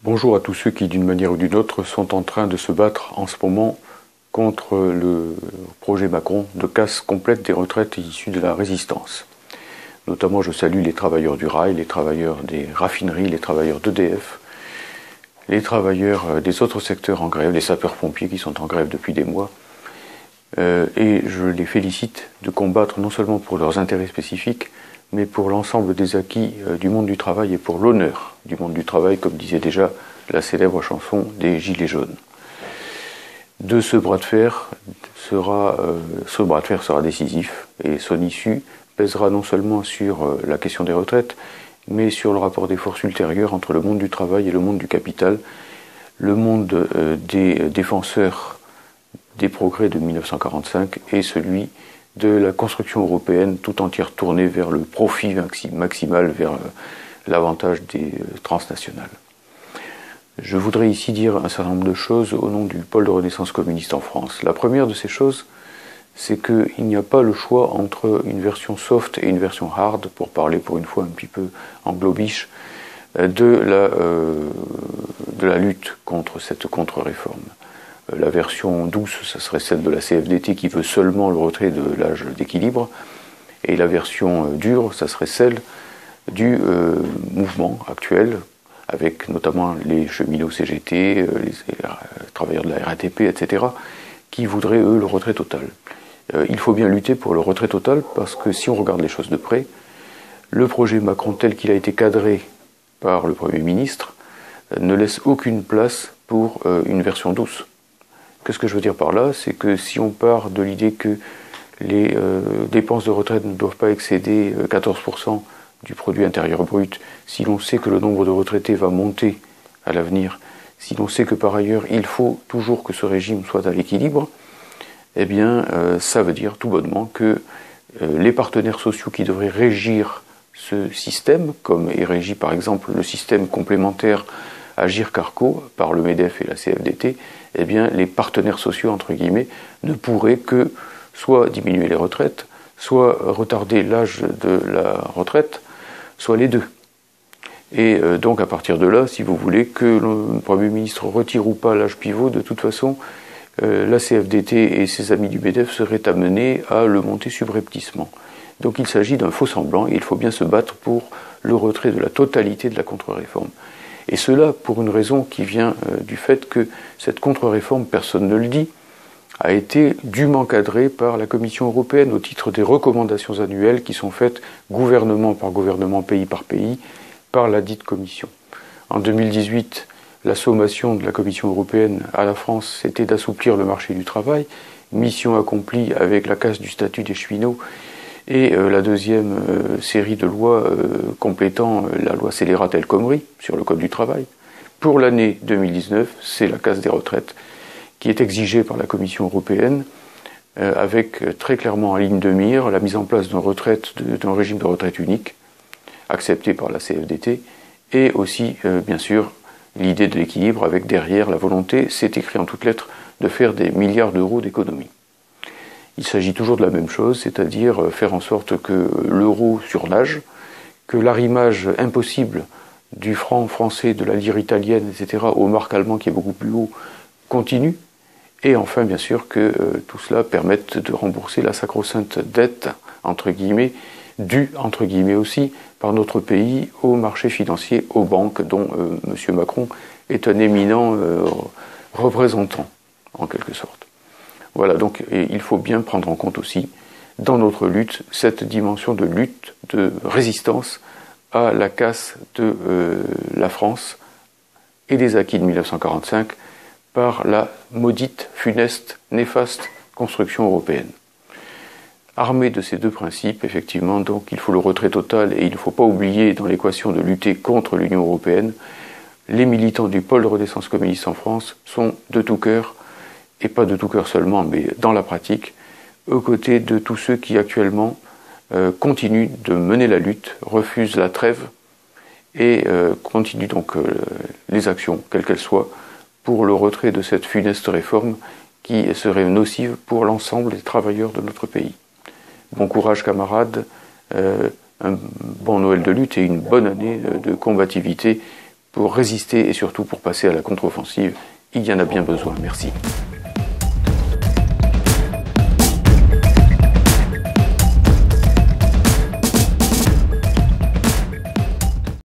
Bonjour à tous ceux qui, d'une manière ou d'une autre, sont en train de se battre en ce moment contre le projet Macron de casse complète des retraites issues de la résistance. Notamment, je salue les travailleurs du rail, les travailleurs des raffineries, les travailleurs d'EDF, les travailleurs des autres secteurs en grève, les sapeurs-pompiers qui sont en grève depuis des mois. Et je les félicite de combattre non seulement pour leurs intérêts spécifiques, mais pour l'ensemble des acquis du monde du travail et pour l'honneur du monde du travail, comme disait déjà la célèbre chanson des Gilets jaunes. De ce bras de fer sera décisif et son issue pèsera non seulement sur la question des retraites, mais sur le rapport des forces ultérieures entre le monde du travail et le monde du capital, le monde des défenseurs des progrès de 1945 et celui de la construction européenne tout entière tournée vers le profit maximal, vers l'avantage des transnationales. Je voudrais ici dire un certain nombre de choses au nom du pôle de Renaissance communiste en France. La première de ces choses, c'est qu'il n'y a pas le choix entre une version soft et une version hard, pour parler pour une fois un petit peu en globish, de la lutte contre cette contre-réforme. La version douce, ça serait celle de la CFDT qui veut seulement le retrait de l'âge d'équilibre, et la version dure, ça serait celle du mouvement actuel, avec notamment les cheminots CGT, les travailleurs de la RATP, etc., qui voudraient, eux, le retrait total. Il faut bien lutter pour le retrait total, parce que si on regarde les choses de près, le projet Macron tel qu'il a été cadré par le Premier ministre ne laisse aucune place pour une version douce. Qu'est-ce que je veux dire par là? C'est que si on part de l'idée que les dépenses de retraite ne doivent pas excéder 14% du produit intérieur brut, si l'on sait que le nombre de retraités va monter à l'avenir, si l'on sait que par ailleurs il faut toujours que ce régime soit à l'équilibre, eh bien ça veut dire tout bonnement que les partenaires sociaux qui devraient régir ce système, comme est régi par exemple le système complémentaire Agirc-Arrco par le MEDEF et la CFDT, eh bien les partenaires sociaux, entre guillemets, ne pourraient que soit diminuer les retraites, soit retarder l'âge de la retraite, soit les deux. Et donc à partir de là, si vous voulez que le Premier ministre retire ou pas l'âge pivot, de toute façon, la CFDT et ses amis du MEDEF seraient amenés à le monter subrepticement. Donc il s'agit d'un faux semblant et il faut bien se battre pour le retrait de la totalité de la contre-réforme. Et cela pour une raison qui vient du fait que cette contre-réforme, personne ne le dit, a été dûment cadrée par la Commission européenne au titre des recommandations annuelles qui sont faites gouvernement par gouvernement, pays par pays, par la dite Commission. En 2018, la sommation de la Commission européenne à la France, c'était d'assouplir le marché du travail, mission accomplie avec la casse du statut des cheminots et la deuxième série de lois complétant la loi scélérate El Khomri sur le Code du travail. Pour l'année 2019, c'est la casse des retraites qui est exigée par la Commission européenne avec très clairement en ligne de mire la mise en place d'un régime de retraite unique accepté par la CFDT et aussi, bien sûr, l'idée de l'équilibre avec derrière la volonté, c'est écrit en toutes lettres, de faire des milliards d'euros d'économies. Il s'agit toujours de la même chose, c'est-à-dire faire en sorte que l'euro surnage, que l'arrimage impossible du franc français, de la lire italienne, etc., au marque allemand qui est beaucoup plus haut, continue, et enfin, bien sûr, que tout cela permette de rembourser la sacro-sainte dette, entre guillemets, due, entre guillemets aussi, par notre pays au marché financier, aux banques, dont M. Macron est un éminent représentant, en quelque sorte. Voilà, donc il faut bien prendre en compte aussi, dans notre lutte, cette dimension de lutte, de résistance à la casse de la France et des acquis de 1945 par la maudite, funeste, néfaste construction européenne. Armé de ces deux principes, effectivement, donc il faut le retrait total et il ne faut pas oublier dans l'équation de lutter contre l'Union européenne, les militants du pôle de Renaissance communiste en France sont de tout cœur, et pas de tout cœur seulement, mais dans la pratique, aux côtés de tous ceux qui actuellement continuent de mener la lutte, refusent la trêve et continuent donc les actions, quelles qu'elles soient, pour le retrait de cette funeste réforme qui serait nocive pour l'ensemble des travailleurs de notre pays. Bon courage camarades, un bon Noël de lutte et une bonne année de combativité pour résister et surtout pour passer à la contre-offensive. Il y en a bien besoin. Merci.